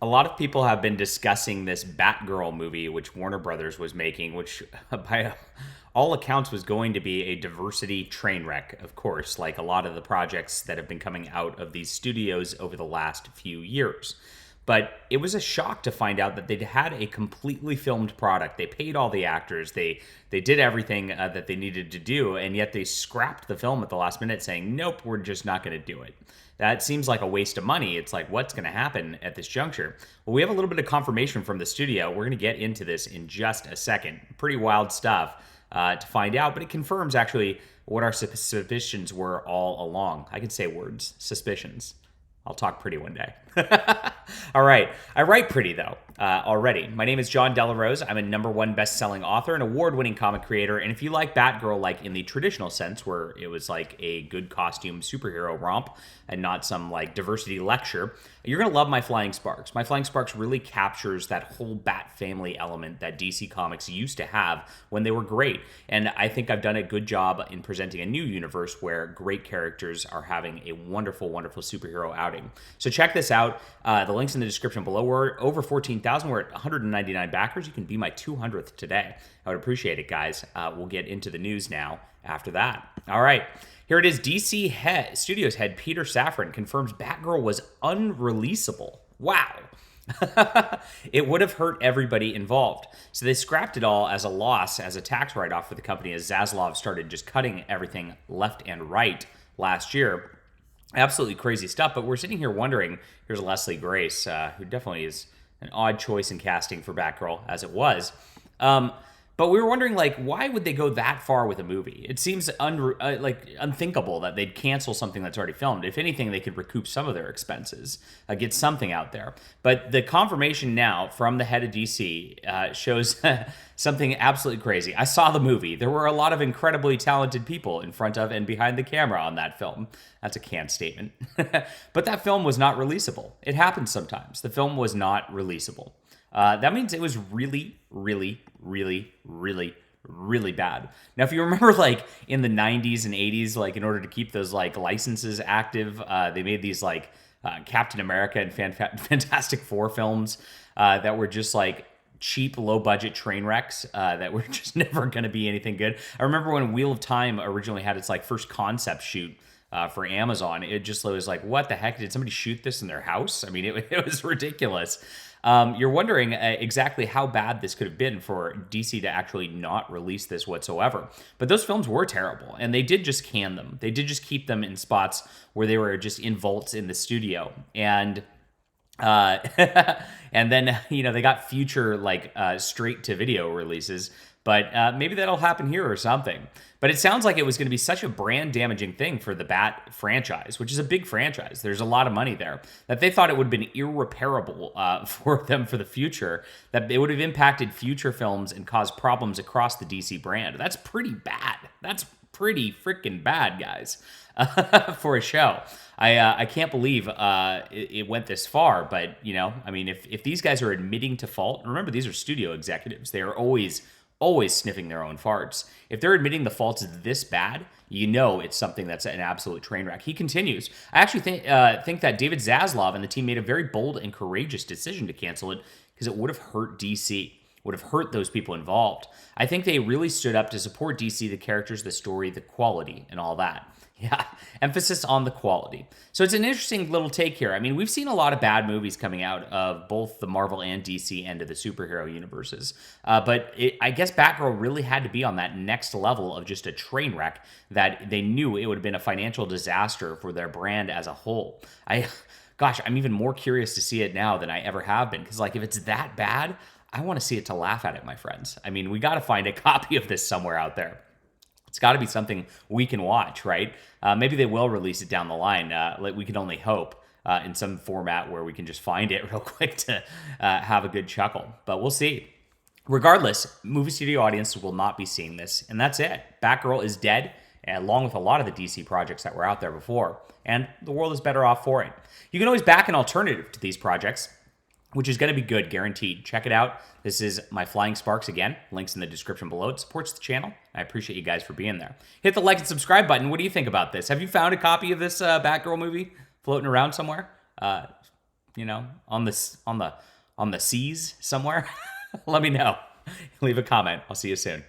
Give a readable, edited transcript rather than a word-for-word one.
A lot of people have been discussing this Batgirl movie, which Warner Brothers was making, which by all accounts was going to be a diversity train wreck, of course, like a lot of the projects that have been coming out of these studios over the last few years. But it was a shock to find out that they'd had a completely filmed product. They paid all the actors. They did everything that they needed to do, and yet they scrapped the film at the last minute, saying, "Nope, we're just not going to do it." That seems like a waste of money. It's like, what's going to happen at this juncture? Well, we have a little bit of confirmation from the studio. We're going to get into this in just a second. Pretty wild stuff to find out, but it confirms actually what our suspicions were all along. I can say words, suspicions. I'll talk pretty one day. All right. I write pretty, though, already. My name is John Delarose. I'm a #1 best-selling author and award-winning comic creator. And if you like Batgirl, like in the traditional sense, where it was like a good costume superhero romp and not some like diversity lecture, you're going to love My Flying Sparks. My Flying Sparks really captures that whole Bat family element that DC Comics used to have when they were great. And I think I've done a good job in presenting a new universe where great characters are having a wonderful, wonderful superhero outing. So check this out. The link's in the description below. We're over 14,000. We're at 199 backers. You can be my 200th today. I would appreciate it, guys. We'll get into the news now after that. All right. Here it is. DC Studios head Peter Safran confirms Batgirl was unreleasable. Wow. It would have hurt everybody involved. So they scrapped it all as a loss, as a tax write-off for the company, as Zaslav started just cutting everything left and right last year. Absolutely crazy stuff, but we're sitting here wondering, here's Leslie Grace, who definitely is an odd choice in casting for Batgirl, as it was. But we were wondering, like, why would they go that far with a movie? It seems unthinkable that they'd cancel something that's already filmed. If anything, they could recoup some of their expenses, get something out there. But the confirmation now from the head of DC shows something absolutely crazy. I saw the movie. There were a lot of incredibly talented people in front of and behind the camera on that film. That's a canned statement. But that film was not releasable. It happens sometimes. The film was not releasable. That means it was really, really, really, really, really bad. Now, if you remember, like in the 90s and 80s, like in order to keep those like licenses active, they made these like Captain America and Fantastic Four films that were just like cheap, low-budget train wrecks that were just never going to be anything good. I remember when Wheel of Time originally had its like first concept shoot for Amazon. It just was like, what the heck? Did somebody shoot this in their house? I mean, it was ridiculous. You're wondering exactly how bad this could have been for DC to actually not release this whatsoever. But those films were terrible, and they did just can them. They did just keep them in spots where they were just in vaults in the studio. And and then, they got future like straight to video releases, but maybe that'll happen here or something. But it sounds like it was going to be such a brand damaging thing for the Bat franchise, which is a big franchise. There's a lot of money there, that they thought it would have been irreparable for them for the future, that it would have impacted future films and caused problems across the DC brand. That's pretty bad. That's pretty freaking bad, guys, for a show. I can't believe it went this far, but, I mean, if these guys are admitting to fault, remember, these are studio executives. They are always sniffing their own farts. If they're admitting the faults is this bad, it's something that's an absolute train wreck. He continues. I actually think that David Zaslav and the team made a very bold and courageous decision to cancel it because it would have hurt DC, would have hurt those people involved. I think they really stood up to support DC, the characters, the story, the quality, and all that. Yeah, emphasis on the quality. So it's an interesting little take here. I mean, we've seen a lot of bad movies coming out of both the Marvel and DC end of the superhero universes. But I guess Batgirl really had to be on that next level of just a train wreck that they knew it would have been a financial disaster for their brand as a whole. Gosh, I'm even more curious to see it now than I ever have been. Because, like, if it's that bad, I want to see it to laugh at it, my friends. I mean, we got to find a copy of this somewhere out there. It's got to be something we can watch, right? Maybe they will release it down the line. We can only hope in some format where we can just find it real quick to have a good chuckle. But we'll see. Regardless, movie studio audiences will not be seeing this. And that's it. Batgirl is dead, along with a lot of the DC projects that were out there before. And the world is better off for it. You can always back an alternative to these projects, which is going to be good, guaranteed. Check it out. This is My Flying Sparks again. Links in the description below. It supports the channel. I appreciate you guys for being there. Hit the like and subscribe button. What do you think about this? Have you found a copy of this Batgirl movie floating around somewhere? on the seas somewhere, let me know. Leave a comment. I'll see you soon.